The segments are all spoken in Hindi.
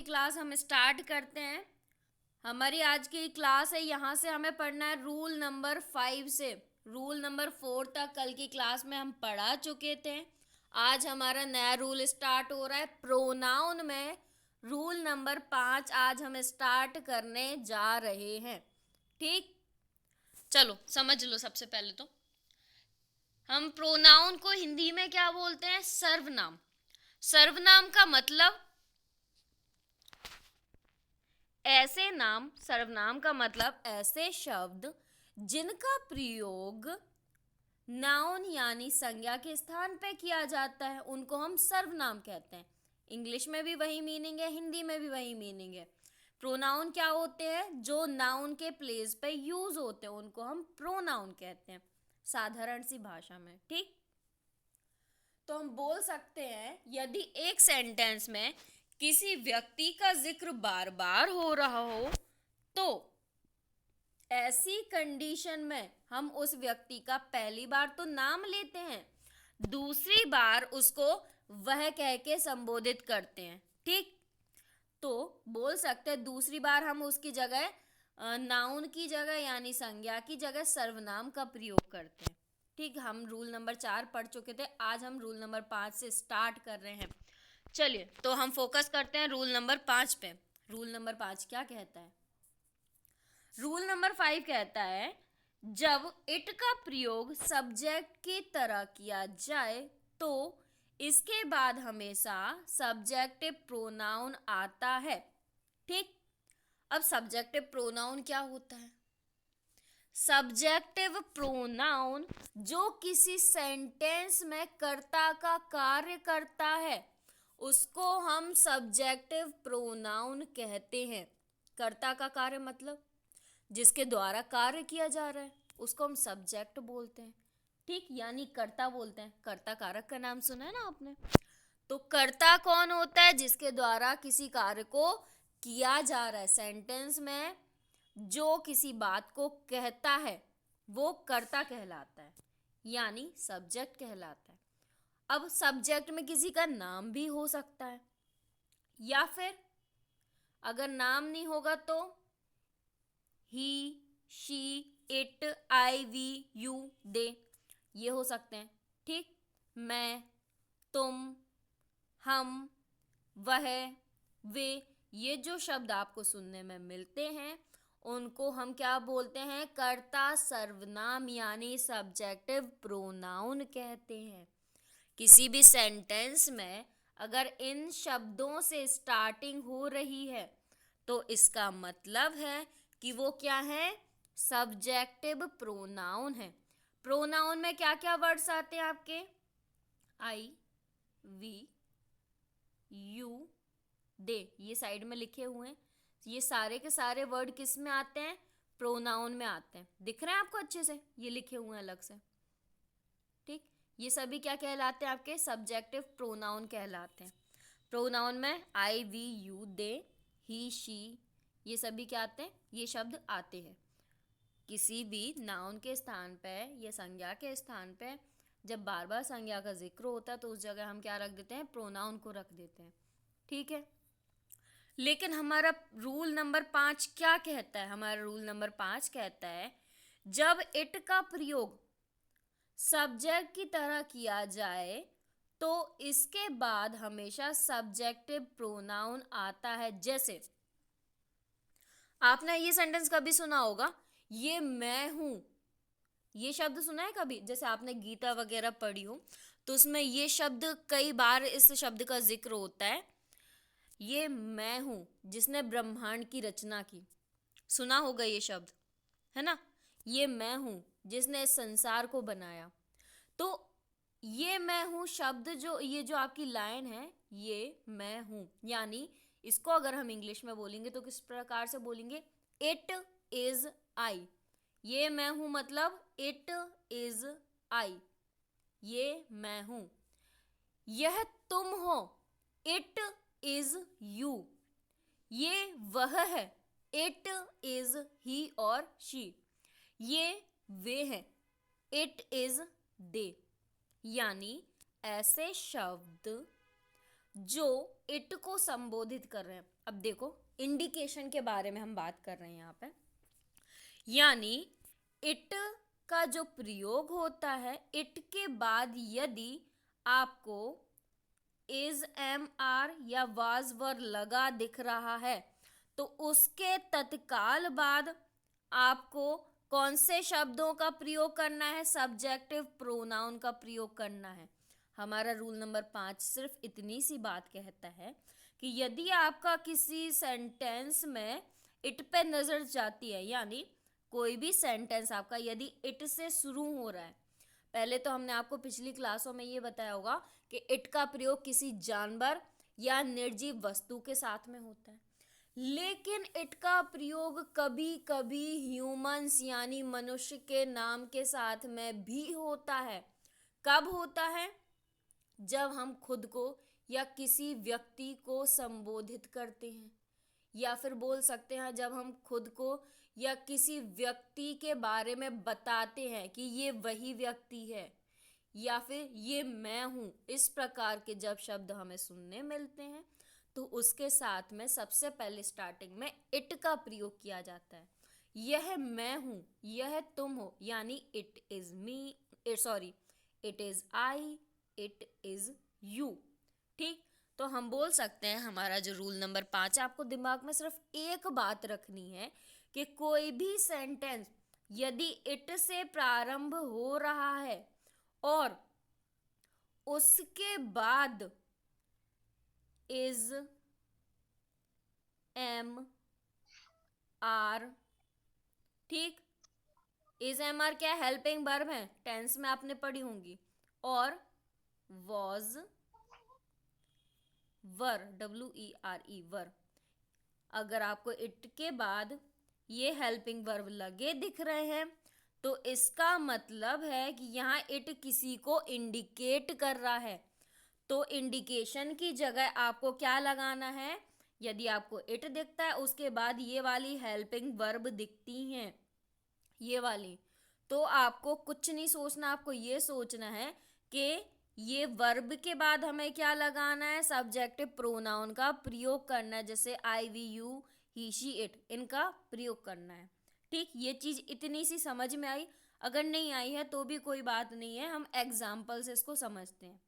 क्लास हम स्टार्ट करते हैं। हमारी आज की क्लास है, यहाँ से हमें पढ़ना है रूल नंबर 5 से रूल नंबर 4 तक। कल की क्लास में हम पढ़ा चुके थे। आज हमारा नया रूल स्टार्ट हो रहा है प्रोनाउन में। रूल नंबर 5 आज हम स्टार्ट करने जा रहे हैं। ठीक, चलो समझ लो। सबसे पहले तो हम प्रोनाउन को हिंदी में क्या बोलते हैं? सर्वनाम। सर्वनाम का मतलब ऐसे नाम, सर्वनाम का मतलब ऐसे शब्द जिनका प्रयोग नाउन यानी संज्ञा के स्थान पे किया जाता है, उनको हम सर्वनाम कहते हैं। इंग्लिश में भी वही मीनिंग है, हिंदी में भी वही मीनिंग है। प्रोनाउन क्या होते हैं? जो नाउन के प्लेस पे यूज होते हैं, उनको हम प्रोनाउन कहते हैं साधारण सी भाषा में। ठीक, तो हम बोल सकते हैं यदि एक सेंटेंस में किसी व्यक्ति का जिक्र बार बार हो रहा हो तो ऐसी कंडीशन में हम उस व्यक्ति का पहली बार तो नाम लेते हैं, दूसरी बार उसको वह कह के संबोधित करते हैं। ठीक, तो बोल सकते हैं दूसरी बार हम उसकी जगह नाउन की जगह यानी संज्ञा की जगह सर्वनाम का प्रयोग करते हैं। ठीक, हम रूल नंबर 4 पढ़ चुके थे। आज हम रूल नंबर 5 से स्टार्ट कर रहे हैं। चलिए, तो हम फोकस करते हैं रूल नंबर 5 पे। रूल नंबर 5 क्या कहता है? रूल नंबर 5 कहता है जब इट का प्रयोग सब्जेक्ट की तरह किया जाए तो इसके बाद हमेशा सब्जेक्टिव प्रोनाउन आता है। ठीक, अब सब्जेक्टिव प्रोनाउन क्या होता है? सब्जेक्टिव प्रोनाउन जो किसी सेंटेंस में कर्ता का कार्य करता है, उसको हम सब्जेक्टिव प्रोनाउन कहते हैं। कर्ता का कार्य मतलब जिसके द्वारा कार्य किया जा रहा है, उसको हम सब्जेक्ट बोलते हैं। ठीक, यानी कर्ता बोलते हैं। कर्ता कारक का नाम सुना है ना आपने? तो कर्ता कौन होता है? जिसके द्वारा किसी कार्य को किया जा रहा है। सेंटेंस में जो किसी बात को कहता है वो कर्ता कहलाता है, यानी सब्जेक्ट कहलाता है। अब सब्जेक्ट में किसी का नाम भी हो सकता है, या फिर अगर नाम नहीं होगा तो he, she, it, I, we, you, they, ये हो सकते हैं। ठीक, मैं, तुम, हम, वह, वे, ये जो शब्द आपको सुनने में मिलते हैं उनको हम क्या बोलते हैं? कर्ता सर्वनाम यानी सब्जेक्टिव प्रोनाउन कहते हैं। किसी भी सेंटेंस में अगर इन शब्दों से स्टार्टिंग हो रही है तो इसका मतलब है कि वो क्या है? सब्जेक्टिव प्रोनाउन है। प्रोनाउन में क्या क्या वर्ड्स आते हैं आपके? आई, वी, यू, दे, ये साइड में लिखे हुए हैं। ये सारे के सारे वर्ड किस में आते हैं? प्रोनाउन में आते हैं। दिख रहे हैं आपको अच्छे से? ये लिखे हुए हैं अलग से। ठीक, ये सभी क्या कहलाते हैं? आपके सब्जेक्टिव प्रोनाउन कहलाते हैं। प्रोनाउन में I, we, you, they, he, she, ये सभी क्या आते हैं? ये शब्द आते हैं। किसी भी नाउन के स्थान पे या संज्ञा के स्थान पे जब बार बार संज्ञा का जिक्र होता है तो उस जगह हम क्या रख देते हैं? प्रोनाउन को रख देते हैं। ठीक है, लेकिन हमारा रूल नंबर 5 क्या कहता है? हमारा रूल नंबर 5 कहता है जब इट का प्रयोग सब्जेक्ट की तरह किया जाए तो इसके बाद हमेशा सब्जेक्टिव प्रोनाउन आता है। जैसे आपने ये सेंटेंस कभी सुना होगा, ये मैं हूं। ये शब्द सुना है कभी? जैसे आपने गीता वगैरह पढ़ी हो तो उसमें ये शब्द कई बार इस शब्द का जिक्र होता है। ये मैं हूं जिसने ब्रह्मांड की रचना की, सुना होगा ये शब्द, है ना? ये मैं हूं जिसने इस संसार को बनाया। तो ये मैं हूं शब्द, जो ये जो आपकी लाइन है, ये मैं हूं, यानी इसको अगर हम इंग्लिश में बोलेंगे तो किस प्रकार से बोलेंगे? It is I. ये मैं हूं मतलब इट इज आई, ये मैं हूं। यह तुम हो, इट इज यू। ये वह है, इट इज ही और शी। ये वे हैं, इट इज दे। यानी ऐसे शब्द जो इट को संबोधित कर रहे हैं। अब देखो, इंडिकेशन के बारे में हम बात कर रहे हैं यहाँ पे, यानी इट का जो प्रयोग होता है, इट के बाद यदि आपको इज, एम, आर या वाज, वर लगा दिख रहा है तो उसके तत्काल बाद आपको कौन से शब्दों का प्रयोग करना है? सब्जेक्टिव प्रोनाउन का प्रयोग करना है। हमारा रूल नंबर 5 सिर्फ इतनी सी बात कहता है कि यदि आपका किसी सेंटेंस में इट पे नजर जाती है, यानी कोई भी सेंटेंस आपका यदि इट से शुरू हो रहा है, पहले तो हमने आपको पिछली क्लासों में ये बताया होगा कि इट का प्रयोग किसी जानवर या निर्जीव वस्तु के साथ में होता है, लेकिन इट का प्रयोग कभी कभी ह्यूमंस यानी मनुष्य के नाम के साथ में भी होता है। कब होता है? जब हम खुद को या किसी व्यक्ति को संबोधित करते हैं, या फिर बोल सकते हैं जब हम खुद को या किसी व्यक्ति के बारे में बताते हैं कि ये वही व्यक्ति है, या फिर ये मैं हूँ। इस प्रकार के जब शब्द हमें सुनने मिलते हैं तो उसके साथ में सबसे पहले स्टार्टिंग में इट का प्रयोग किया जाता है। यह मैं हूँ, यह तुम हो, यानी it is me, sorry, it is I, it is you. ठीक, तो हम बोल सकते हैं हमारा जो रूल नंबर 5 है, आपको दिमाग में सिर्फ एक बात रखनी है कि कोई भी सेंटेंस यदि इट से प्रारंभ हो रहा है और उसके बाद इज, एम, आर, ठीक, इज, एम, आर क्या हेल्पिंग वर्ब है, टेंस में आपने पढ़ी होंगी, और वॉज, वर, WERE, वर, अगर आपको इट के बाद ये हेल्पिंग वर्ब लगे दिख रहे हैं तो इसका मतलब है कि यहाँ इट किसी को इंडिकेट कर रहा है। तो इंडिकेशन की जगह आपको क्या लगाना है? यदि आपको इट दिखता है उसके बाद ये वाली हेल्पिंग वर्ब दिखती हैं, ये वाली, तो आपको कुछ नहीं सोचना, आपको ये सोचना है कि ये वर्ब के बाद हमें क्या लगाना है? सब्जेक्टिव प्रोनाउन का प्रयोग करना है, जैसे I, we, you, he, she, it, इनका प्रयोग करना है। ठीक, ये चीज इतनी सी समझ में आई। अगर नहीं आई है तो भी कोई बात नहीं है, हम एग्जाम्पल से इसको समझते हैं।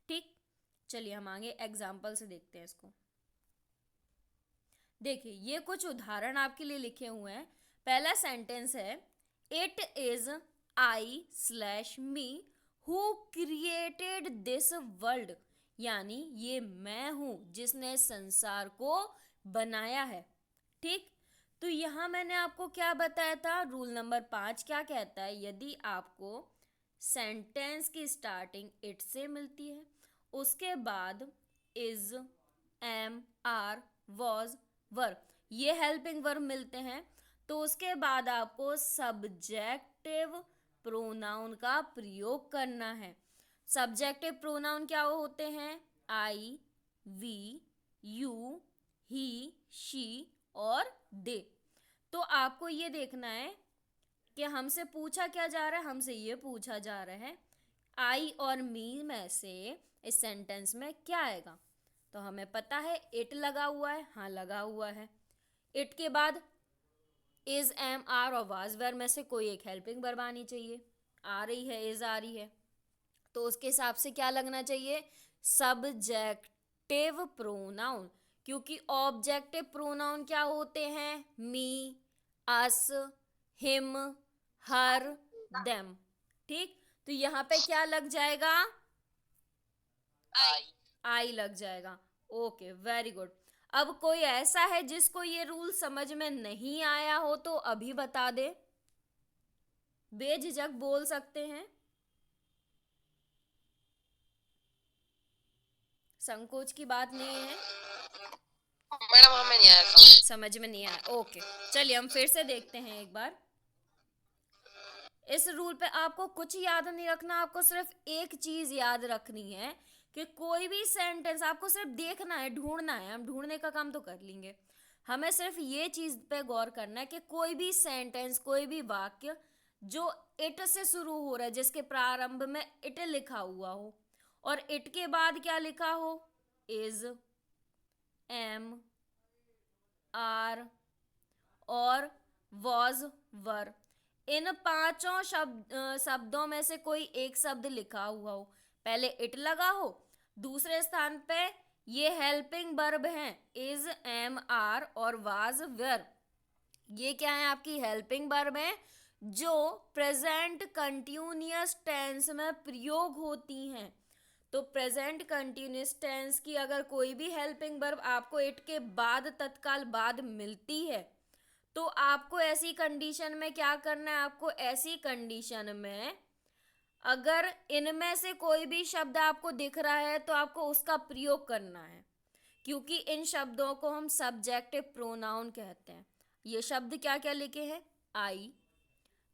ठीक, चलिए हम आगे एग्जाम्पल से देखते हैं इसको। देखिए, ये कुछ उदाहरण आपके लिए लिखे हुए हैं। पहला सेंटेंस है, it is I/me who created this world, यानी ये मैं हूं जिसने संसार को बनाया है। ठीक, तो यहां मैंने आपको क्या बताया था? रूल नंबर 5 क्या कहता है? यदि आपको सेंटेंस की स्टार्टिंग इट से मिलती है, उसके बाद इज, एम, आर, वॉज, वर, ये हेल्पिंग वर्ब मिलते हैं, तो उसके बाद आपको सब्जेक्टिव प्रोनाउन का प्रयोग करना है। सब्जेक्टिव प्रोनाउन क्या होते हैं? आई, वी, यू, ही, शी और दे। तो आपको ये देखना है कि हमसे पूछा क्या जा रहा है? हमसे ये पूछा जा रहा है आई और मी में से इस सेंटेंस में क्या आएगा? तो हमें पता है इट लगा हुआ है, हाँ लगा हुआ है। इट के बाद इज, एम, आर और वाज, वेयर में से कोई एक हेल्पिंग वर्ब आनी चाहिए। आ रही है, इज आ रही है, तो उसके हिसाब से क्या लगना चाहिए? सब्जेक्टिव प्रोनाउन, क्योंकि ऑब्जेक्टिव प्रोनाउन क्या होते हैं? मी, अस, हिम, हर, देम। ठीक, तो यहाँ पे क्या लग जाएगा? आई लग जाएगा। Okay, very good. अब कोई ऐसा है जिसको ये रूल समझ में नहीं आया हो तो अभी बता दे, बेझिझक बोल सकते हैं, संकोच की बात नहीं है। मैडम हमें नहीं आया समझ में नहीं आया। ओके, चलिए हम फिर से देखते हैं एक बार। इस रूल पे आपको कुछ याद नहीं रखना, आपको सिर्फ एक चीज याद रखनी है कि कोई भी सेंटेंस आपको सिर्फ देखना है, ढूंढना है। हम ढूंढने का काम तो कर लेंगे, हमें सिर्फ ये चीज पे गौर करना है कि कोई भी सेंटेंस, कोई भी वाक्य जो इट से शुरू हो रहा है, जिसके प्रारंभ में इट लिखा हुआ हो और इट के बाद क्या लिखा हो? इज, एम, आर और वॉज, वर। इन पांचों शब्दों में से कोई एक शब्द लिखा हुआ हो, पहले इट लगा हो, दूसरे स्थान पे ये हेल्पिंग वर्ब हैं इज, एम, आर और वाज, वेर। ये क्या है? आपकी हेल्पिंग वर्ब है जो प्रेजेंट कंटिन्यूअस टेंस में प्रयोग होती हैं। तो प्रेजेंट कंटिन्यूअस टेंस की अगर कोई भी हेल्पिंग वर्ब आपको इट के बाद, तत्काल बाद मिलती है, तो आपको ऐसी कंडीशन में क्या करना है? आपको ऐसी कंडीशन में अगर इनमें से कोई भी शब्द आपको दिख रहा है तो आपको उसका प्रयोग करना है, क्योंकि इन शब्दों को हम सब्जेक्टिव प्रोनाउन कहते हैं। ये शब्द क्या क्या लिखे हैं? आई,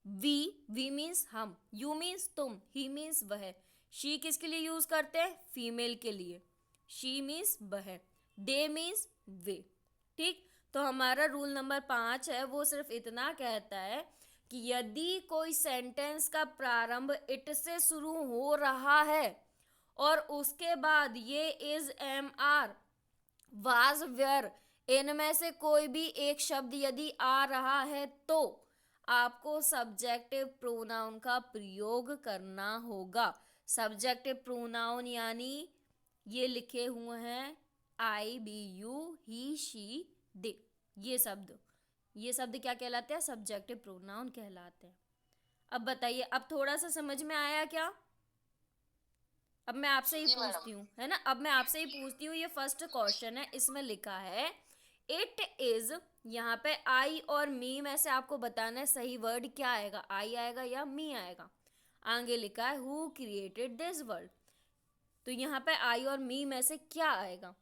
वी मीन्स हम, यू मीन्स तुम, ही मीन्स वह। शी किसके लिए यूज करते हैं? फीमेल के लिए, शी मीन्स वह, दे मीन्स वे। ठीक, तो हमारा रूल नंबर 5 है वो सिर्फ इतना कहता है कि यदि कोई सेंटेंस का प्रारंभ इट से शुरू हो रहा है और उसके बाद ये is, am, are, was, were, इनमें से कोई भी एक शब्द यदि आ रहा है तो आपको सब्जेक्टिव प्रोनाउन का प्रयोग करना होगा। सब्जेक्टिव प्रोनाउन यानी ये लिखे हुए हैं आई, बी, यू, ही, शी, दे। ये शब्द क्या कहलाते हैं? सब्जेक्टिव प्रोनाउन कहलाते हैं। अब बताइए, अब थोड़ा सा समझ में आया क्या? अब मैं आपसे ही जी मैडम। पूछती हूँ, है ना? अब मैं आपसे ही पूछती हूँ, ये फर्स्ट क्वेश्चन है, इसमें लिखा है इट इज। यहाँ पे आई और मी में से आपको बताना है सही वर्ड क्या आएगा, आई आएगा या मी आएगा। आगे लिखा है हु क्रिएटेड दिस वर्ल्ड, तो यहाँ पे आई और मी में से क्या आएगा?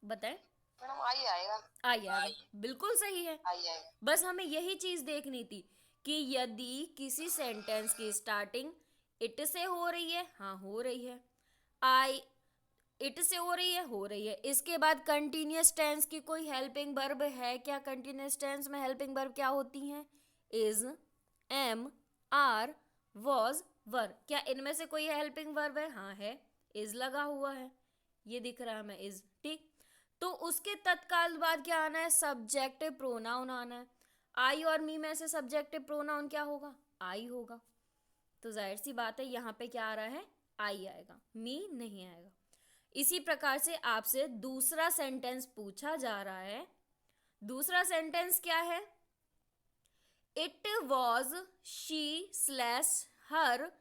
बताएं। मैडम आई आएगा। आई आएगा, बिल्कुल सही है। आई आएगा। बस हमें यही चीज देखनी थी कि यदि किसी सेंटेंस की स्टार्टिंग इट से हो रही है, हाँ हो रही है, आई इट से हो रही है, हो रही है, इसके बाद कंटिन्यूअस टेंस की कोई हेल्पिंग वर्ब है क्या? कंटिन्यूअस टेंस में हेल्पिंग वर्ब क्या होती हैं? इज, एम, आर, वॉज, वर। क्या इनमें से कोई हेल्पिंग वर्ब है? हाँ है, इज लगा हुआ है, ये दिख रहा है हमें, इज। ठीक, तो उसके तत्काल बाद क्या आना है? सब्जेक्टिव प्रोनाउन आना है। आई और मी में से सब्जेक्टिव प्रोनाउन क्या होगा? आई होगा। तो जाहिर सी बात है यहाँ पे क्या आ रहा है? आई आएगा, मी नहीं आएगा। इसी प्रकार से आपसे दूसरा सेंटेंस पूछा जा रहा है। दूसरा सेंटेंस क्या है? It was she slash her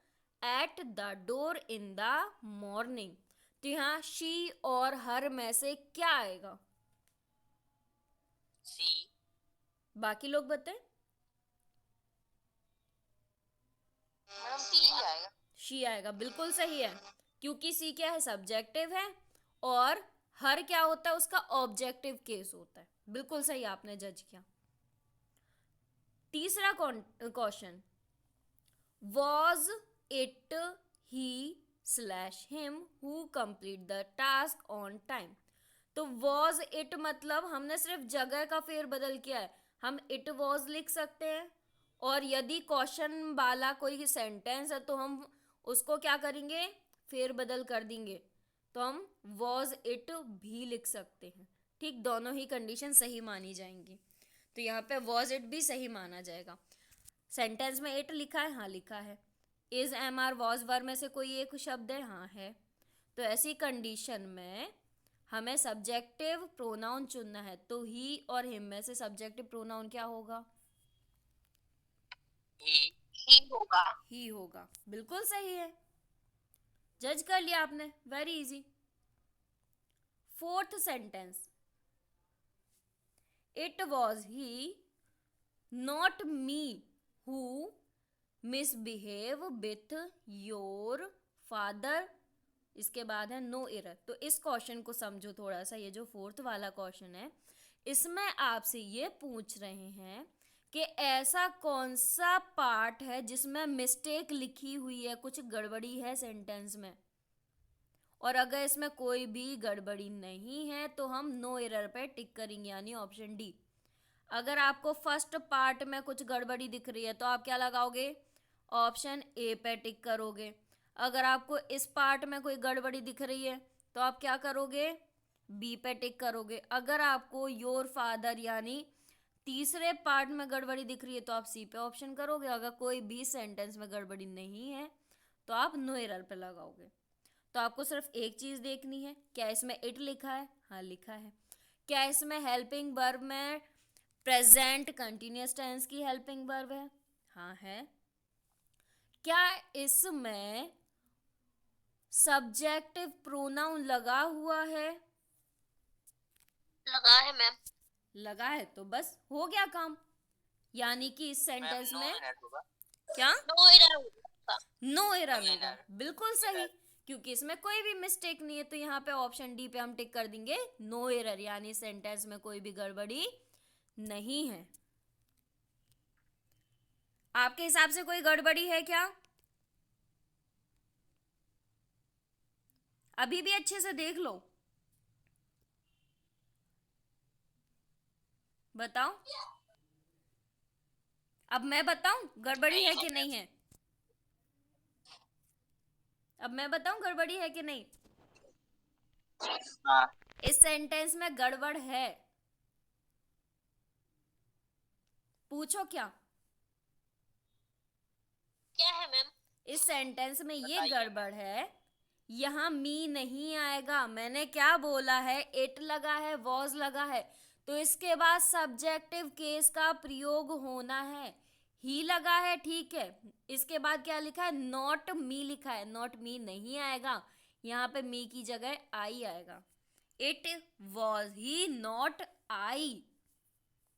at the door in the morning. तो यहाँ शी और हर में से क्या आएगा? सी। बाकी लोग बताएं। मैडम सी आएगा। शी आएगा, बिल्कुल सही है, क्योंकि सी क्या है? सब्जेक्टिव है और हर क्या होता है? उसका ऑब्जेक्टिव केस होता है। बिल्कुल सही आपने जज किया। तीसरा question, was it he slash him who complete the task on time. तो वॉज इट मतलब हमने सिर्फ जगह का फेरबदल किया है, हम इट वॉज लिख सकते हैं। और यदि क्वेश्चन वाला कोई सेंटेंस है तो हम उसको क्या करेंगे? फेरबदल कर देंगे, तो हम वॉज इट भी लिख सकते हैं। ठीक, दोनों ही कंडीशन सही मानी जाएंगी। तो यहाँ पे वॉज इट भी सही माना जाएगा। सेंटेंस में इट लिखा है, हाँ लिखा है। इज, एम, आर, वॉज, वर में से कोई एक शब्द है, हाँ है। तो ऐसी कंडीशन में हमें सब्जेक्टिव प्रोनाउन चुनना है, तो ही और हिम में से सब्जेक्टिव प्रोनाउन क्या होगा? ही होगा। ही होगा, बिल्कुल सही है, जज कर लिया आपने, very easy. Fourth sentence, it was he not me who misbehave with your father. इसके बाद है नो एरर। तो इस क्वेश्चन को समझो थोड़ा सा, ये जो फोर्थ वाला क्वेश्चन है इसमें आपसे ये पूछ रहे हैं कि ऐसा कौन सा पार्ट है जिसमें मिस्टेक लिखी हुई है, कुछ गड़बड़ी है सेंटेंस में, और अगर इसमें कोई भी गड़बड़ी नहीं है तो हम नो एरर पे टिक करेंगे, यानी ऑप्शन डी। अगर आपको फर्स्ट पार्ट में कुछ गड़बड़ी दिख रही है तो आप क्या लगाओगे? ऑप्शन ए पे टिक करोगे। अगर आपको इस पार्ट में कोई गड़बड़ी दिख रही है तो आप क्या करोगे, बी पे टिक करोगे। अगर आपको योर फादर यानी तीसरे पार्ट में गड़बड़ी दिख रही है तो आप सी पे ऑप्शन करोगे। अगर कोई भी सेंटेंस में गड़बड़ी नहीं है तो आप नो एरर पे लगाओगे। तो आपको सिर्फ एक चीज देखनी है, क्या इसमें इट लिखा है, हाँ लिखा है। क्या इसमें हेल्पिंग वर्ब में प्रेजेंट कंटिन्यूअस टेंस की हेल्पिंग वर्ब है, हाँ है। क्या इसमें सब्जेक्टिव प्रोनाउन लगा हुआ है, लगा है मैम। लगा है, तो बस हो गया काम। यानी कि इस सेंटेंस में क्या नो एरर होगा। नो एरर होगा, बिल्कुल सही, क्योंकि इसमें कोई भी मिस्टेक नहीं है। तो यहाँ पे ऑप्शन डी पे हम टिक कर देंगे नो एरर, यानी सेंटेंस में कोई भी गड़बड़ी नहीं है। आपके हिसाब से कोई गड़बड़ी है क्या? अभी भी अच्छे से देख लो, बताओ। अब मैं बताऊं गड़बड़ी है कि नहीं है? अब मैं बताऊं गड़बड़ी है कि नहीं? हाँ। इस सेंटेंस में गड़बड़ है, पूछो क्या क्या है मैम? इस सेंटेंस में ये गड़बड़ है, यहाँ मी नहीं आएगा। मैंने क्या बोला है, इट लगा है, वॉज लगा है, तो इसके बाद सब्जेक्टिव केस का प्रयोग होना है। ही लगा है, ठीक है, इसके बाद क्या लिखा है, नॉट मी लिखा है, नॉट मी नहीं आएगा, यहाँ पे मी की जगह आई आएगा। It was he not I.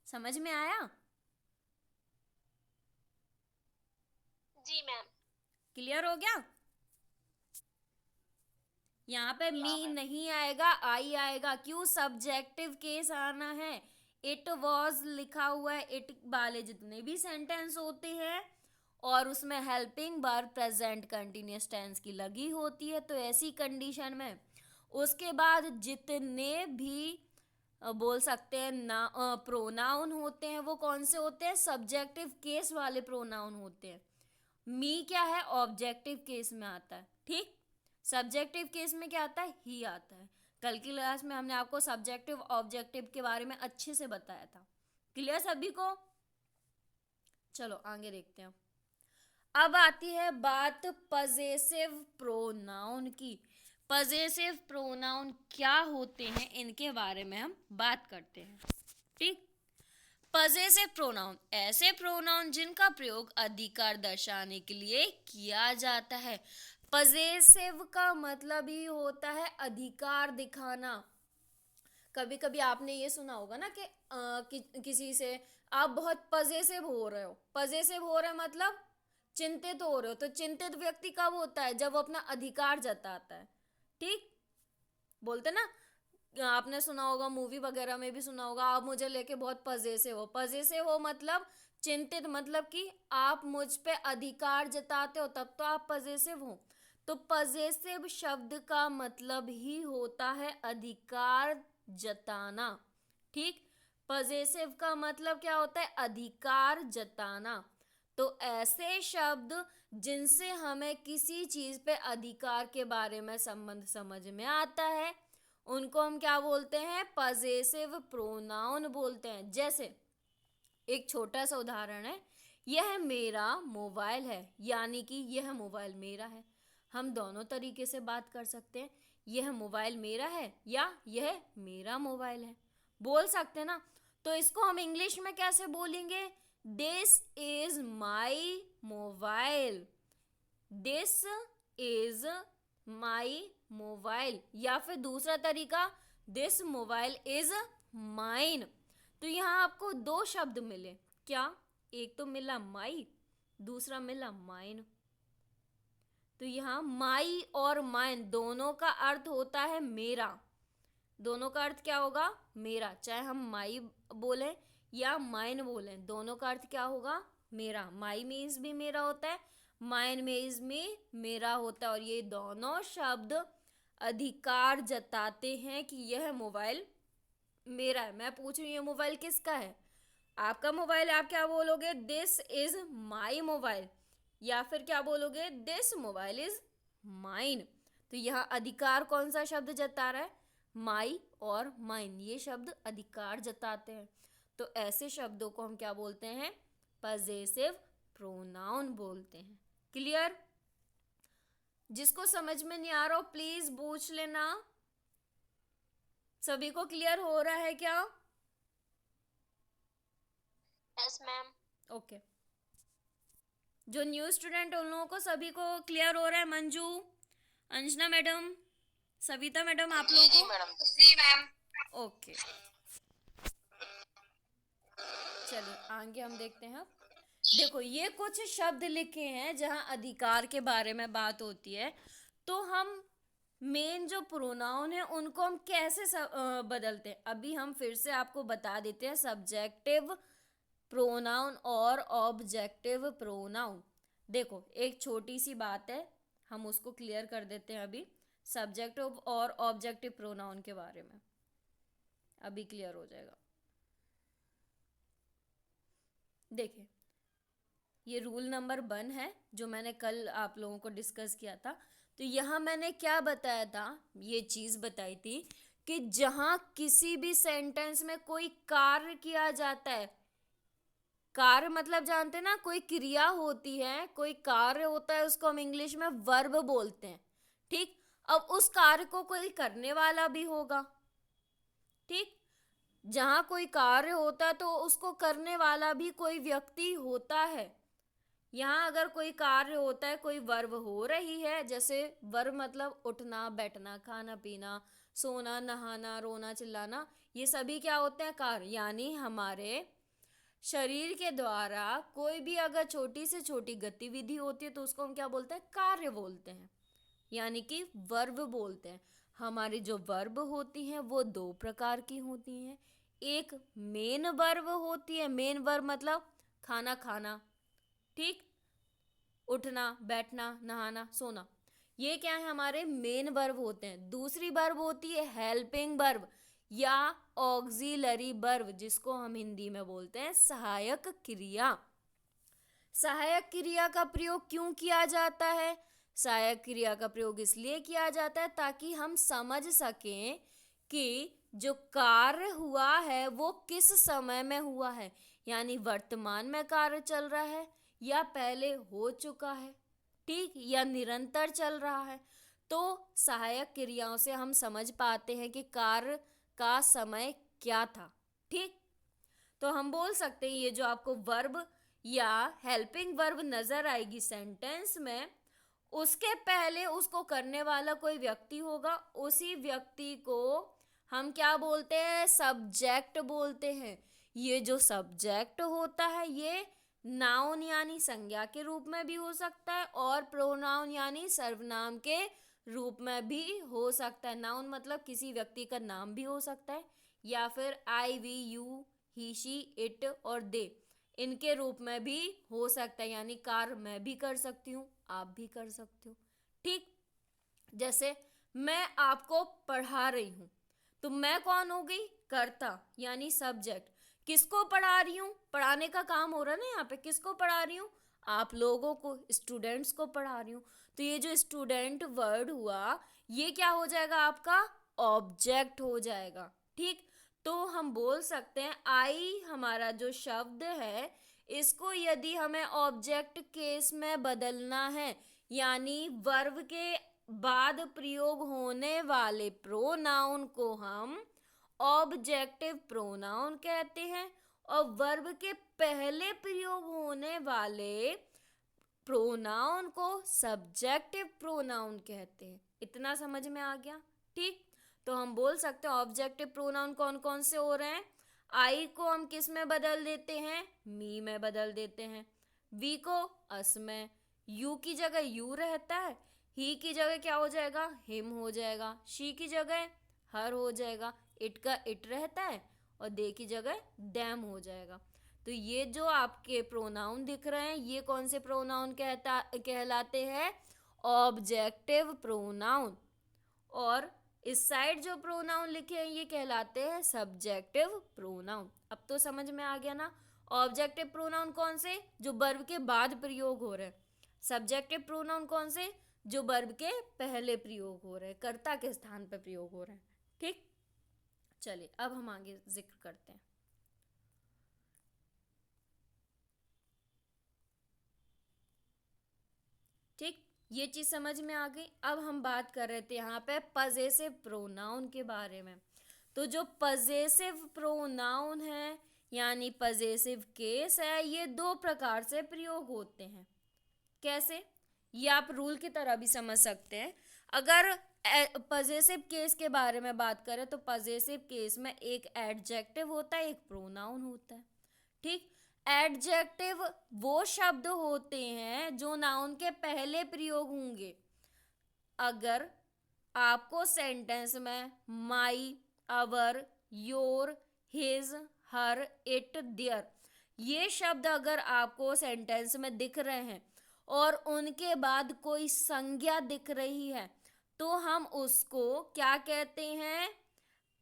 समझ में आया? जी मैम। क्लियर हो गया? यहाँ पे मी नहीं आएगा, आई आएगा। क्यों? सब्जेक्टिव केस आना है। इट वॉज लिखा हुआ है, इट वाले जितने भी सेंटेंस होते हैं और उसमें helping verb present continuous tense की लगी होती है, तो ऐसी कंडीशन में उसके बाद जितने भी बोल सकते हैं ना प्रोनाउन होते हैं, वो कौन से होते हैं, सब्जेक्टिव केस वाले प्रोनाउन होते हैं। मी क्या है, ऑब्जेक्टिव केस में आता है, ठीक। सब्जेक्टिव केस में क्या आता है, ही आता है। कल की क्लास में हमने आपको सब्जेक्टिव ऑब्जेक्टिव के बारे में अच्छे से बताया था। क्लियर सभी को? चलो आगे देखते हैं। अब आती है बात पजेसिव प्रोनाउन की। पजेसिव प्रोनाउन क्या होते हैं, इनके बारे में हम बात करते हैं, ठीक। पजेसिव प्रोनाउन ऐसे प्रोनाउन जिनका प्रयोग अधिकार दर्शाने के लिए किया जाता है। पजेसिव का मतलब ही होता है अधिकार दिखाना। कभी कभी आपने ये सुना होगा ना कि किसी से आप बहुत पजेसिव हो रहे हो। पजेसिव हो रहे मतलब चिंतित हो रहे हो। तो चिंतित व्यक्ति कब होता है, जब वो अपना अधिकार जताता है, ठीक। बोलते ना, आपने सुना होगा, मूवी वगैरह में भी सुना होगा, आप मुझे लेके बहुत पजेसिव हो। पजेसिव हो मतलब चिंतित, मतलब कि आप मुझ पे अधिकार जताते हो, तब तो आप पजेसिव हो। तो पजेसिव शब्द का मतलब ही होता है अधिकार जताना, ठीक। पजेसिव का मतलब क्या होता है, अधिकार जताना। तो ऐसे शब्द जिनसे हमें किसी चीज पे अधिकार के बारे में संबंध समझ में आता है, उनको हम क्या बोलते हैं, पजेसिव प्रोनाउन बोलते हैं। जैसे एक छोटा सा उदाहरण है, यह मेरा मोबाइल है, यानी कि यह मोबाइल मेरा है। हम दोनों तरीके से बात कर सकते हैं, यह मोबाइल मेरा है या यह मेरा मोबाइल है, बोल सकते हैं ना। तो इसको हम इंग्लिश में कैसे बोलेंगे, this is my mobile, this is my mobile. या फिर दूसरा तरीका, दिस मोबाइल इज माइन। तो यहाँ आपको दो शब्द मिले, क्या, एक तो मिला माई, दूसरा मिला माइन। तो यहाँ माई और माइन दोनों का अर्थ होता है मेरा। दोनों का अर्थ क्या होगा, मेरा। चाहे हम माई बोलें या माइन बोलें, दोनों का अर्थ क्या होगा, मेरा। माई मीन्स भी मेरा होता है, माइन मीन्स भी मेरा होता है। और ये दोनों शब्द अधिकार जताते हैं कि यह मोबाइल मेरा है। मैं पूछ रही हूँ ये मोबाइल किसका है, आपका मोबाइल। आप क्या बोलोगे, दिस इज माई मोबाइल, या फिर क्या बोलोगे, दिस मोबाइल इज माइन। तो यहाँ अधिकार कौन सा शब्द जता रहा है? माई और माइन, ये शब्द अधिकार जताते हैं। तो ऐसे शब्दों को हम क्या बोलते हैं? पजेसिव प्रोनाउन बोलते हैं। क्लियर? जिसको समझ में नहीं आ रहा हो प्लीज पूछ लेना। सभी को क्लियर हो रहा है क्या? Yes ma'am. ओके। जो न्यू स्टूडेंट उन लोगों को सभी को क्लियर हो रहा है? मंजू, अंजना मैडम, सविता मैडम, आप लोगों को? मैडम। जी मैम। ओके, चलिए आगे हम देखते हैं। देखो ये कुछ शब्द लिखे हैं जहां अधिकार के बारे में बात होती है। तो हम मेन जो प्रोनाउन है उनको हम कैसे बदलते हैं, अभी हम फिर से आपको बता देते हैं। सब्जेक्टिव प्रोनाउन और ऑब्जेक्टिव प्रोनाउन। देखो एक छोटी सी बात है, हम उसको क्लियर कर देते हैं अभी। सब्जेक्टिव और ऑब्जेक्टिव प्रोनाउन के बारे में अभी क्लियर हो जाएगा। देखिए ये रूल नंबर 1 है जो मैंने कल आप लोगों को डिस्कस किया था। तो यहाँ मैंने क्या बताया था? ये चीज़ बताई थी कि जहाँ किसी भी सेंटेंस में कोई कार्य किया जाता है, कार्य मतलब जानते हैं ना, कोई क्रिया होती है, कोई कार्य होता है, उसको हम इंग्लिश में वर्ब बोलते हैं। ठीक, अब उस कार्य को कोई करने वाला भी होगा। ठीक, जहाँ कोई कार्य होता है तो उसको करने वाला भी कोई व्यक्ति होता है। यहाँ अगर कोई कार्य होता है, कोई वर्ब हो रही है, जैसे वर्ब मतलब उठना, बैठना, खाना पीना, सोना, नहाना, रोना, चिल्लाना, ये सभी क्या होते हैं? कार्य। यानी हमारे शरीर के द्वारा कोई भी अगर छोटी से छोटी गतिविधि होती है तो उसको हम क्या बोलते हैं? कार्य बोलते हैं, यानी कि वर्ब बोलते हैं। हमारी जो वर्ब होती हैं वो 2 प्रकार की होती हैं। एक मेन वर्ब होती है, मेन वर्ब मतलब खाना खाना, ठीक, उठना, बैठना, नहाना, सोना, ये क्या है? हमारे मेन वर्ब होते हैं। दूसरी वर्ब होती है हेल्पिंग वर्ब या ऑक्सिलरी वर्ब, जिसको हम हिंदी में बोलते हैं सहायक क्रिया। सहायक क्रिया का प्रयोग क्यों किया जाता है? सहायक क्रिया का प्रयोग इसलिए किया जाता है ताकि हम समझ सकें कि जो कार्य हुआ है वो किस समय में हुआ है, यानी वर्तमान में कार्य चल रहा है या पहले हो चुका है, ठीक, या निरंतर चल रहा है। तो सहायक क्रियाओं से हम समझ पाते हैं कि कार्य का समय क्या था। ठीक, तो हम बोल सकते हैं ये जो आपको वर्ब या हेल्पिंग वर्ब नजर आएगी सेंटेंस में, उसके पहले उसको करने वाला कोई व्यक्ति होगा। उसी व्यक्ति को हम क्या बोलते हैं? सब्जेक्ट बोलते हैं। ये जो सब्जेक्ट होता है ये नाउन यानी संज्ञा के रूप में भी हो सकता है और प्रोनाउन यानी सर्वनाम के रूप में भी हो सकता है। नाउन मतलब किसी व्यक्ति का नाम भी हो सकता है, या फिर I, we, you, he, she, it और दे, इनके रूप में भी हो सकता है। यानी कार्य मैं भी कर सकती हूँ, आप भी कर सकते हो। ठीक, जैसे मैं आपको पढ़ा रही हूँ, तो मैं कौन हो गई? कर्ता यानी सब्जेक्ट। किसको पढ़ा रही हूँ? पढ़ाने का काम हो रहा है ना यहाँ पे। किसको पढ़ा रही हूँ? आप लोगों को, स्टूडेंट्स को पढ़ा रही हूँ। तो ये जो स्टूडेंट वर्ड हुआ ये क्या हो जाएगा? आपका ऑब्जेक्ट हो जाएगा। ठीक, तो हम बोल सकते हैं आई हमारा जो शब्द है, इसको यदि हमें ऑब्जेक्ट केस में बदलना है, यानी वर्ब के बाद प्रयोग होने वाले प्रोनाउन को हम ऑब्जेक्टिव प्रोनाउन कहते हैं और वर्ब के पहले प्रयोग होने वाले प्रोनाउन को सब्जेक्टिव प्रोनाउन कहते हैं। इतना समझ में आ गया? ठीक, तो हम बोल सकते हैं ऑब्जेक्टिव प्रोनाउन कौन कौन से हो रहे हैं? आई को हम किस में बदल देते हैं? मी में बदल देते हैं। वी को अस में, यू की जगह यू रहता है, ही की जगह क्या हो जाएगा? हिम हो जाएगा, शी की जगह हर हो जाएगा, इट का इट रहता है और दे की जगह डैम हो जाएगा। तो ये जो आपके प्रोनाउन दिख रहे हैं ये कौन से प्रोनाउन कहलाते हैं? Objective pronoun. और इस साइड जो प्रोनाउन लिखे हैं ये कहलाते हैं सब्जेक्टिव प्रोनाउन। अब तो समझ में आ गया ना? ऑब्जेक्टिव प्रोनाउन कौन से? जो वर्ब के बाद प्रयोग हो रहे हैं। सब्जेक्टिव प्रोनाउन कौन से? जो वर्ब के पहले प्रयोग हो रहे हैं, कर्ता के स्थान पर प्रयोग हो रहे हैं। ठीक, चलिए अब हम आगे जिक्र करते हैं। ठीक, ये चीज समझ में आ गई। अब हम बात कर रहे थे यहाँ पे पजेसिव प्रोनाउन के बारे में। तो जो पजेसिव प्रोनाउन है यानी पजेसिव केस है, ये दो प्रकार से प्रयोग होते हैं। कैसे, ये आप रूल की तरह भी समझ सकते हैं। अगर पजेसिव केस के बारे में बात करें तो पजेसिव केस में एक एडजेक्टिव होता है, एक प्रोनाउन होता है। ठीक, एडजेक्टिव वो शब्द होते हैं जो नाउन के पहले प्रयोग होंगे। अगर आपको सेंटेंस में my, our, your, his, her, it, their ये शब्द अगर आपको सेंटेंस में दिख रहे हैं और उनके बाद कोई संज्ञा दिख रही है तो हम उसको क्या कहते हैं?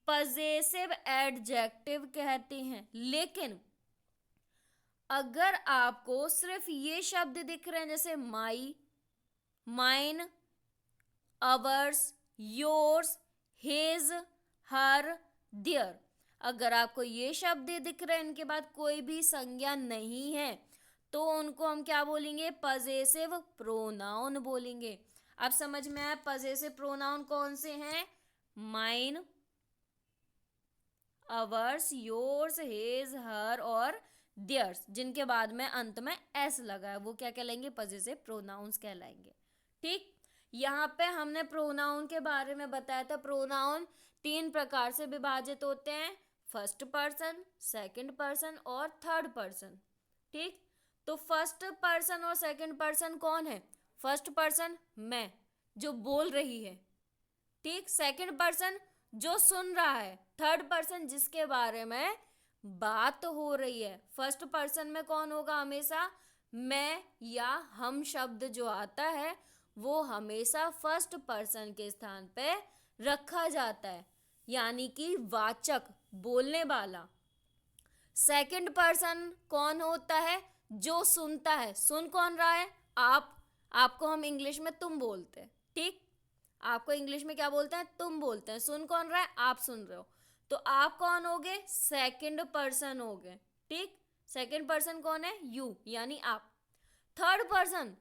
पजेसिव एडजेक्टिव कहते हैं। लेकिन अगर आपको सिर्फ ये शब्द दिख रहे हैं जैसे my, mine, ours, yours, his, her, their, अगर आपको ये शब्द दिख रहे हैं इनके बाद कोई भी संज्ञा नहीं है तो उनको हम क्या बोलेंगे? पजेसिव प्रोनाउन बोलेंगे। अब समझ में आया पजेसिव प्रोनाउन कौन से हैं? माइन, अवर्स, योर्स, हिज, हर और देयर्स, जिनके बाद में अंत में एस लगा है वो क्या कहलाएंगे? पजेसिव प्रोनाउंस कहलाएंगे। ठीक, यहाँ पे हमने प्रोनाउन के बारे में बताया था। प्रोनाउन 3 प्रकार से विभाजित होते हैं, फर्स्ट पर्सन, सेकंड पर्सन और थर्ड पर्सन। ठीक, तो फर्स्ट पर्सन और सेकंड पर्सन कौन है? फर्स्ट पर्सन मैं जो बोल रही है, ठीक, सेकंड पर्सन जो सुन रहा है, थर्ड पर्सन जिसके बारे में बात हो रही है। फर्स्ट पर्सन में कौन होगा? हमेशा मैं या हम शब्द जो आता है वो हमेशा फर्स्ट पर्सन के स्थान पे रखा जाता है, यानी कि वाचक, बोलने वाला। सेकंड पर्सन कौन होता है? जो सुनता है। सुन कौन रहा है? आप। आपको हम इंग्लिश में तुम बोलते हैं। ठीक, आपको इंग्लिश में क्या बोलते हैं? तुम बोलते हैं। सुन कौन रहा है? आप सुन रहे हो। तो आप कौन होगे? सेकंड पर्सन होगे। ठीक, सेकंड पर्सन कौन है? यू, यानी आप। थर्ड पर्सन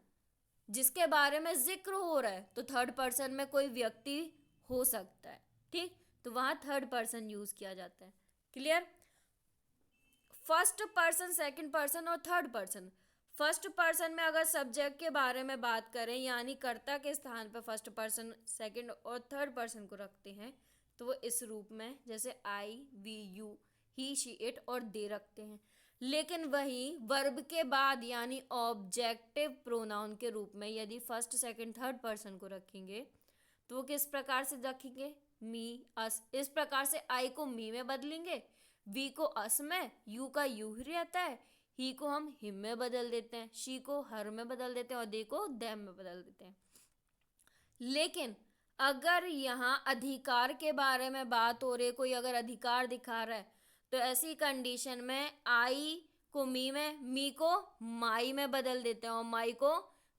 जिसके बारे में जिक्र हो रहा है, तो थर्ड पर्सन में कोई व्यक्ति हो सकता है। ठीक, तो वहां थर्ड पर्सन यूज किया जाता है। Clear? First person, second person और थर्ड पर्सन। फर्स्ट पर्सन में अगर सब्जेक्ट के बारे में बात करें यानी कर्ता के स्थान पर फर्स्ट पर्सन, सेकंड और थर्ड पर्सन को रखते हैं तो वो इस रूप में जैसे I, we, you, he, she, it और दे रखते हैं। लेकिन वही वर्ब के बाद यानी ऑब्जेक्टिव प्रोनाउन के रूप में यदि फर्स्ट, सेकंड, थर्ड पर्सन को रखेंगे तो वो किस प्रकार से रखेंगे? मी, अस। इस प्रकार से आई को मी में बदलेंगे, वी को अस में, यू का यू ही रहता है, ही को हम हिम में बदल देते हैं, शी को हर में बदल देते हैं और दे को देम में बदल देते हैं। लेकिन अगर यहाँ अधिकार के बारे में बात हो रही, कोई अगर अधिकार दिखा रहा है तो ऐसी कंडीशन में आई को मी में, मी को माई में बदल देते हैं और माई को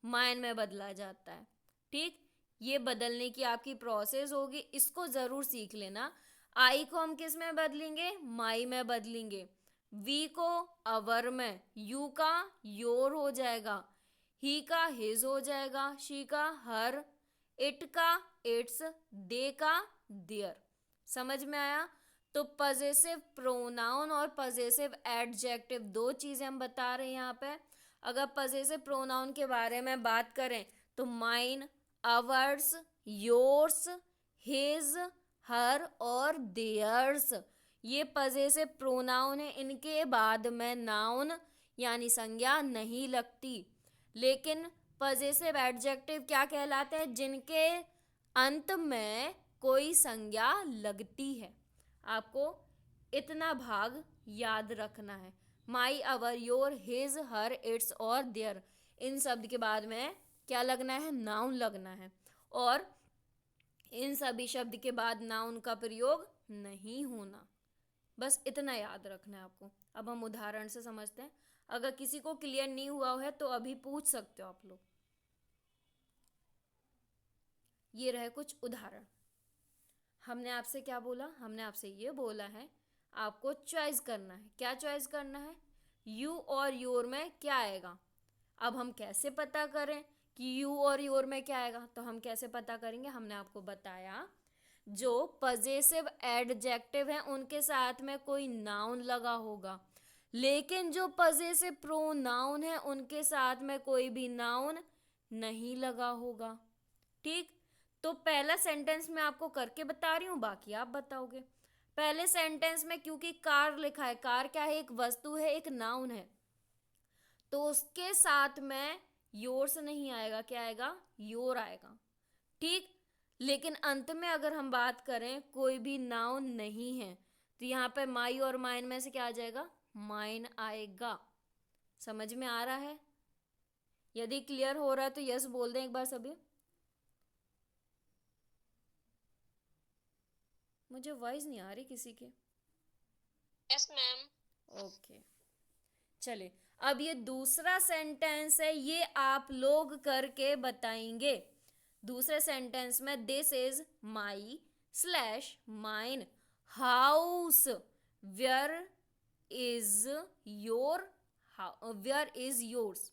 माइन में बदला जाता है। ठीक, ये बदलने की आपकी प्रोसेस होगी, इसको जरूर सीख लेना। आई को हम किस में बदलेंगे? माई में बदलेंगे। वी को अवर में, यू का योर हो जाएगा, ही का हिज हो जाएगा, शी का हर, इट का इट्स, दे का देयर। समझ में आया? तो पजेसिव प्रोनाउन और पजेसिव एडजेक्टिव दो चीजें हम बता रहे हैं यहाँ पे। अगर पजेसिव प्रोनाउन के बारे में बात करें तो माइन, अवर्स, योर्स, हिज, हर और देयर्स ये पजेसिव प्रोनाउन है। इनके बाद में नाउन यानी संज्ञा नहीं लगती। लेकिन पजेसिव एडजेक्टिव क्या कहलाते हैं? जिनके अंत में कोई संज्ञा लगती है। आपको इतना भाग याद रखना है। माई, our, your, his, her, it's और देयर, इन शब्द के बाद में क्या लगना है? नाउन लगना है। और इन सभी शब्द के बाद नाउन का प्रयोग नहीं होना। बस इतना याद रखना है आपको। अब हम उदाहरण से समझते हैं। अगर किसी को क्लियर नहीं हुआ है तो अभी पूछ सकते हो आप लोग। ये रहे कुछ उदाहरण। हमने आपसे क्या बोला? हमने आपसे ये बोला है आपको चॉइस करना है। क्या चॉइस करना है? यू और योर में क्या आएगा। अब हम कैसे पता करें कि यू और योर में क्या आएगा? तो हम कैसे पता करेंगे? हमने आपको बताया जो पजेसिव एडजेक्टिव हैं उनके साथ में कोई नाउन लगा होगा, लेकिन जो पजेसिव प्रोनाउन है उनके साथ में कोई भी नाउन नहीं लगा होगा। ठीक, तो पहला सेंटेंस मैं आपको करके बता रही हूँ, बाकी आप बताओगे। पहले सेंटेंस में क्योंकि कार लिखा है, कार क्या है? एक वस्तु है, एक नाउन है, तो उसके साथ में योर्स नहीं आएगा। क्या आएगा? योर आएगा। ठीक, लेकिन अंत में अगर हम बात करें कोई भी नाउन नहीं है तो यहाँ पे माई और माइन में से क्या आ जाएगा? माइन आएगा। समझ में आ रहा है? यदि क्लियर हो रहा है तो यस बोल दें एक बार सभी। मुझे वॉइस नहीं आ रही किसी की। Yes ma'am. ओके, चलिए अब ये दूसरा सेंटेंस है, ये आप लोग करके बताएंगे। दूसरे सेंटेंस में this is my slash mine house where is your, where is yours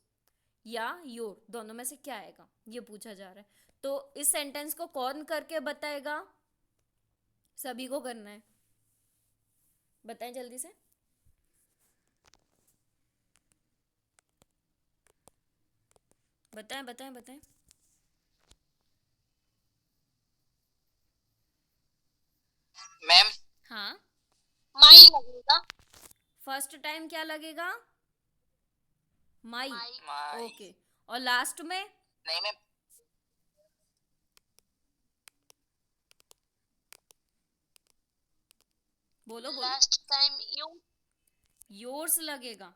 या योर, दोनों में से क्या आएगा ये पूछा जा रहा है। तो इस सेंटेंस को कौन करके बताएगा? सभी को करना है, बताएं जल्दी से। बताएं बताएं बताएं। मैम हाँ, माई लगेगा। फर्स्ट टाइम क्या लगेगा? माई। माई। ओके, और लास्ट में? नहीं मैम। बोलो बोलो। Last time you. योर्स लगेगा।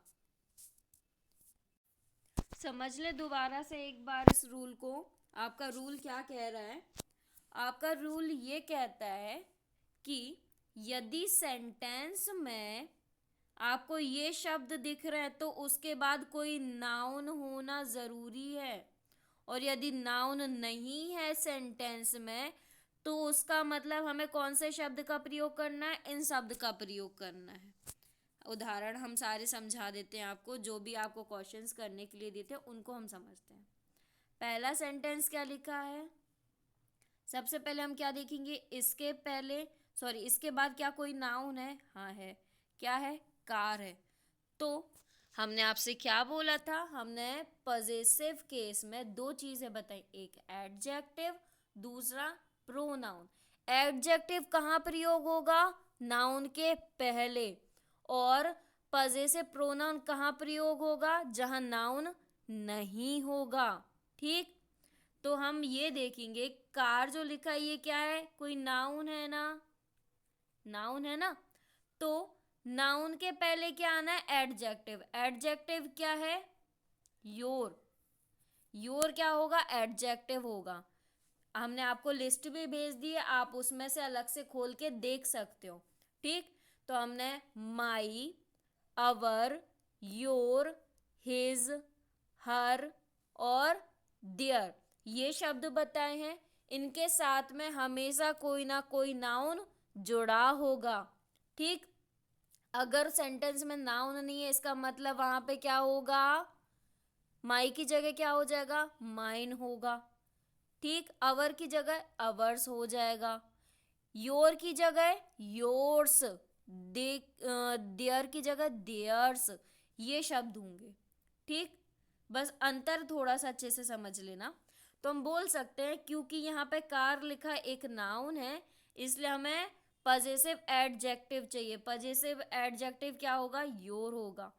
समझ ले दोबारा से एक बार इस रूल को। आपका रूल क्या कह रहा है? आपका रूल ये कहता है कि यदि सेंटेंस में आपको ये शब्द दिख रहे हैं तो उसके बाद कोई नाउन होना जरूरी है, और यदि नाउन नहीं है सेंटेंस में तो उसका मतलब हमें कौन से शब्द का प्रयोग करना है? इन शब्द का प्रयोग करना है। उदाहरण हम सारे समझा देते हैं आपको, जो भी आपको क्वेश्चंस करने के लिए देते हैं उनको हम समझते हैं। पहला सेंटेंस क्या लिखा है? सबसे पहले हम क्या देखेंगे? इसके पहले, सॉरी, इसके बाद क्या कोई नाउन है? हाँ है। क्या है? कार है। तो हमने आपसे क्या बोला था? हमने पजेसिव केस में दो चीजें बताई, एक एडजेक्टिव, दूसरा प्रोनाउन। एडजेक्टिव कहाँ प्रयोग होगा? नाउन के पहले। और पजेसिव प्रोनाउन कहाँ प्रयोग होगा? जहां नाउन नहीं होगा। ठीक, तो हम ये देखेंगे कार जो लिखा है ये क्या है? कोई नाउन है ना? नाउन है ना? तो नाउन के पहले क्या आना है? एडजेक्टिव। एडजेक्टिव क्या है? योर। योर क्या होगा? एडजेक्टिव होगा। हमने आपको लिस्ट भी भेज दी है, आप उसमें से अलग से खोल के देख सकते हो। ठीक, तो हमने माई, अवर, योर, हिज, हर और देयर ये शब्द बताए हैं। इनके साथ में हमेशा कोई ना कोई नाउन जुड़ा होगा। ठीक, अगर सेंटेंस में नाउन नहीं है इसका मतलब वहां पे क्या होगा? माई की जगह क्या हो जाएगा? माइन होगा। ठीक, अवर की जगह अवर्स हो जाएगा, योर की जगह योर्स, देयर की जगह देयर्स, ये शब्द होंगे। ठीक, बस अंतर थोड़ा सा अच्छे से समझ लेना। तो हम बोल सकते हैं क्योंकि यहाँ पे कार लिखा एक नाउन है इसलिए हमें पजेसिव एडजेक्टिव चाहिए। पजेसिव एडजेक्टिव क्या होगा? योर होगा।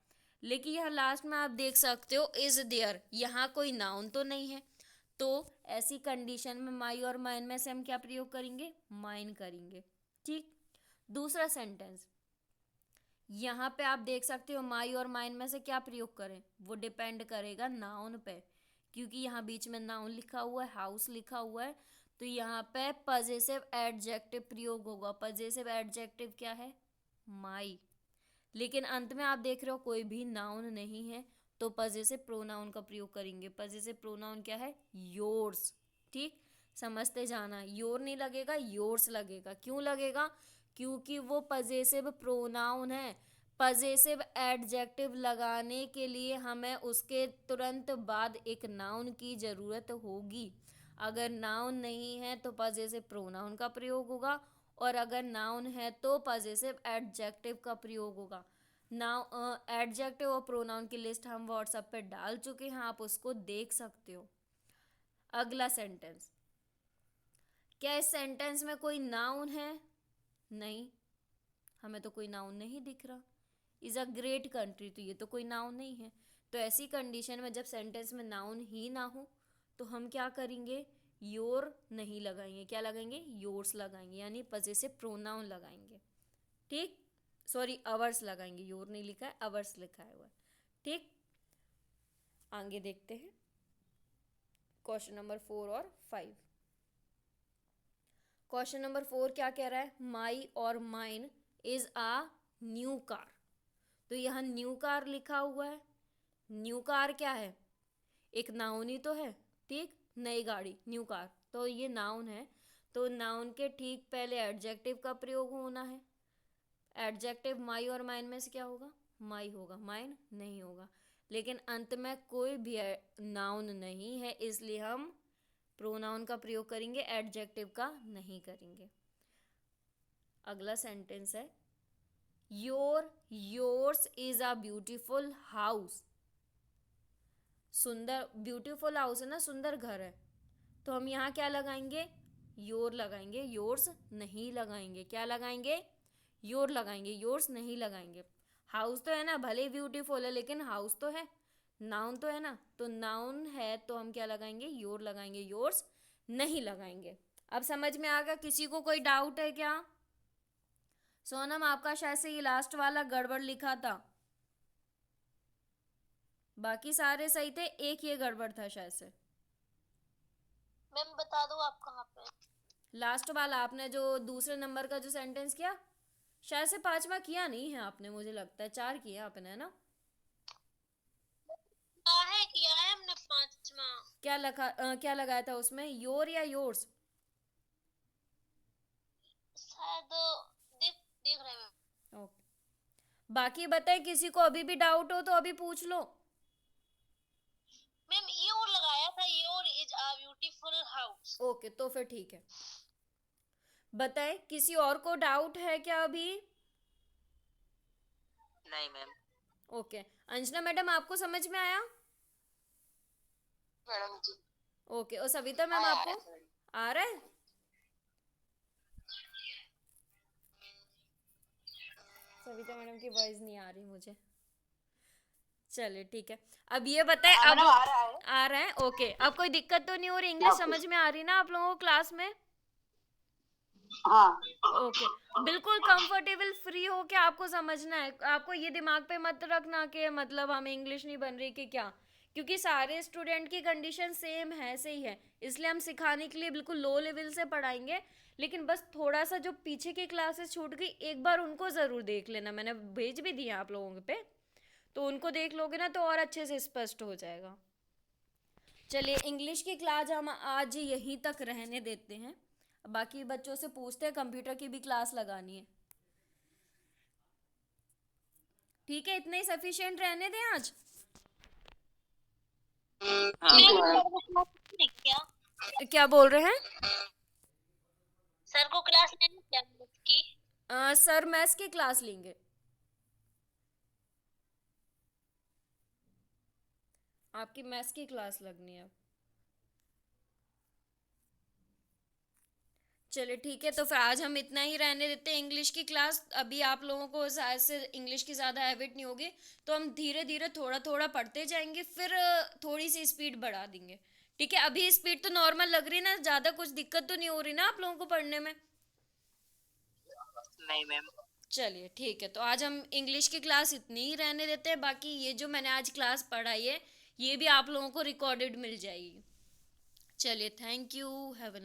लेकिन यहाँ लास्ट में आप देख सकते हो इज देयर, यहाँ कोई नाउन तो नहीं है, तो ऐसी कंडीशन में माई और माइन में से हम क्या प्रयोग करेंगे? माइन करेंगे। ठीक, दूसरा सेंटेंस यहाँ पे आप देख सकते हो माई और माइन में से क्या प्रयोग करें? वो डिपेंड करेगा नाउन पे, क्योंकि यहाँ बीच में नाउन लिखा हुआ है, हाउस लिखा हुआ है, तो यहाँ पे पजेसिव एडजेक्टिव प्रयोग होगा। पजेसिव एडजेक्टिव क्या है? माई। लेकिन अंत में आप देख रहे हो कोई भी नाउन नहीं है तो पजेसिव प्रोनाउन का प्रयोग करेंगे। पजेसिव प्रोनाउन क्या है? योर्स। ठीक, समझते जाना, योर नहीं लगेगा, योर्स लगेगा। क्यों लगेगा? क्योंकि वो पजेसिव प्रोनाउन है। पजेसिव एडजेक्टिव लगाने के लिए हमें उसके तुरंत बाद एक नाउन की ज़रूरत होगी। अगर नाउन नहीं है तो पजेसिव प्रोनाउन का प्रयोग होगा, और अगर नाउन है तो पजेसिव एडजेक्टिव का प्रयोग होगा। नाउ एडजेक्टिव और प्रोनाउन की लिस्ट हम व्हाट्सएप पे डाल चुके हैं, आप उसको देख सकते हो। अगला सेंटेंस, क्या इस सेंटेंस में कोई नाउन है? नहीं, हमें तो कोई नाउन नहीं दिख रहा। इज़ अ ग्रेट कंट्री, तो ये तो कोई नाउन नहीं है। तो ऐसी कंडीशन में जब सेंटेंस में नाउन ही ना हो तो हम क्या करेंगे? योर नहीं लगाएंगे, क्या लगाएंगे? योर्स लगाएंगे, यानी पजेसिव प्रोनाउन लगाएंगे। ठीक, सॉरी, अवर्स लगाएंगे, योर नहीं लिखा है, अवर्स लिखा है हुआ। ठीक, आगे देखते हैं क्वेश्चन नंबर 4 और 5। क्वेश्चन नंबर 4 क्या कह रहा है? माई और mine is a new car. तो यहाँ न्यू कार लिखा हुआ है। न्यू कार क्या है? एक नाउन ही तो है। ठीक, नई गाड़ी, न्यू कार, तो ये नाउन है। तो नाउन के ठीक पहले एडजेक्टिव का प्रयोग होना है। एडजेक्टिव माई और माइन में से क्या होगा? माई होगा, माइन नहीं होगा। लेकिन अंत में कोई भी नाउन नहीं है, इसलिए हम प्रोनाउन का प्रयोग करेंगे, एडजेक्टिव का नहीं करेंगे। अगला सेंटेंस है, yours is a beautiful house. सुंदर, ब्यूटीफुल हाउस है ना, सुंदर घर है। तो हम यहाँ क्या लगाएंगे? योर लगाएंगे, योर्स नहीं लगाएंगे। क्या लगाएंगे? योर लगाएंगे, योर्स नहीं लगाएंगे। हाउस तो है ना, भले ब्यूटीफुल है लेकिन हाउस तो है, नाउन तो है ना। तो नाउन है तो हम क्या लगाएंगे? योर लगाएंगे, योर्स नहीं लगाएंगे। अब समझ में आ गया? किसी को कोई डाउट है क्या? सोनम, आपका शायद से ये लास्ट वाला गड़बड़ लिखा था, बाकी सारे सही थे, एक ये गड़बड़ था शायद से। मैम बता दो आप कहाँ पे? लास्ट वाला आपने जो दूसरे नंबर का जो सेंटेंस किया, शायद से 5वां किया नहीं है आपने, मुझे लगता है 4 किया आपने, है ना? किया है हमने 5वां। क्या लगाया था उसमें? योर या योर्स? शायद देख रहे हैं। ओके, बाकी बताए, किसी को अभी भी डाउट हो तो अभी पूछ लो। मैम योर लगाया था, your is a beautiful house. Okay, तो फिर ठीक है। बताए, किसी और को डाउट है क्या अभी? नहीं मैम। ओके, अंजना मैडम, आपको समझ में आया? मैडम जी। ओके, और सविता मैम आपको आ रहा है? सविता मैडम की वॉइस नहीं आ रही मुझे। चलिए ठीक है, अब ये बताए, अब आ रहा है। ओके, अब कोई दिक्कत तो नहीं हो रही? इंग्लिश समझ में आ रही ना आप लोगों को क्लास में? हाँ। ओके, बिल्कुल कंफर्टेबल फ्री हो के आपको समझना है। आपको ये दिमाग पे मत रखना कि मतलब हमें इंग्लिश नहीं बन रही कि क्या, क्योंकि सारे स्टूडेंट की कंडीशन सेम है, ऐसे ही है। इसलिए हम सिखाने के लिए बिल्कुल लो लेवल से पढ़ाएंगे, लेकिन बस थोड़ा सा जो पीछे की क्लासेस छूट गई, एक बार उनको ज़रूर देख लेना, मैंने भेज भी दिया आप लोगों पे, तो उनको देख लोगे ना तो और अच्छे से स्पष्ट हो जाएगा। चलिए, इंग्लिश की क्लास हम आज यहीं तक रहने देते हैं, बाकी बच्चों से पूछते हैं, कंप्यूटर की भी क्लास लगानी है। ठीक है, इतने ही सफिशिएंट रहने दें आज। क्या बोल रहे हैं? सर को क्लास लेनी क्या की? सर मैथ्स की क्लास लेंगे। आपकी मैथ्स की क्लास लगनी है। चलिए ठीक है, तो फिर आज हम इतना ही रहने देते हैं इंग्लिश की क्लास। अभी आप लोगों को शायद से इंग्लिश की ज़्यादा हैबिट नहीं होगी, तो हम धीरे धीरे थोड़ा थोड़ा पढ़ते जाएंगे, फिर थोड़ी सी स्पीड बढ़ा देंगे। ठीक है, अभी स्पीड तो नॉर्मल लग रही है ना? ज़्यादा कुछ दिक्कत तो नहीं हो रही ना आप लोगों को पढ़ने में? नहीं मैम। चलिए ठीक है, तो आज हम इंग्लिश की क्लास इतनी ही रहने देते हैं। बाकी ये जो मैंने आज क्लास पढ़ाई है, ये भी आप लोगों को रिकॉर्डेड मिल जाएगी। चलिए, थैंक यू, हैव अ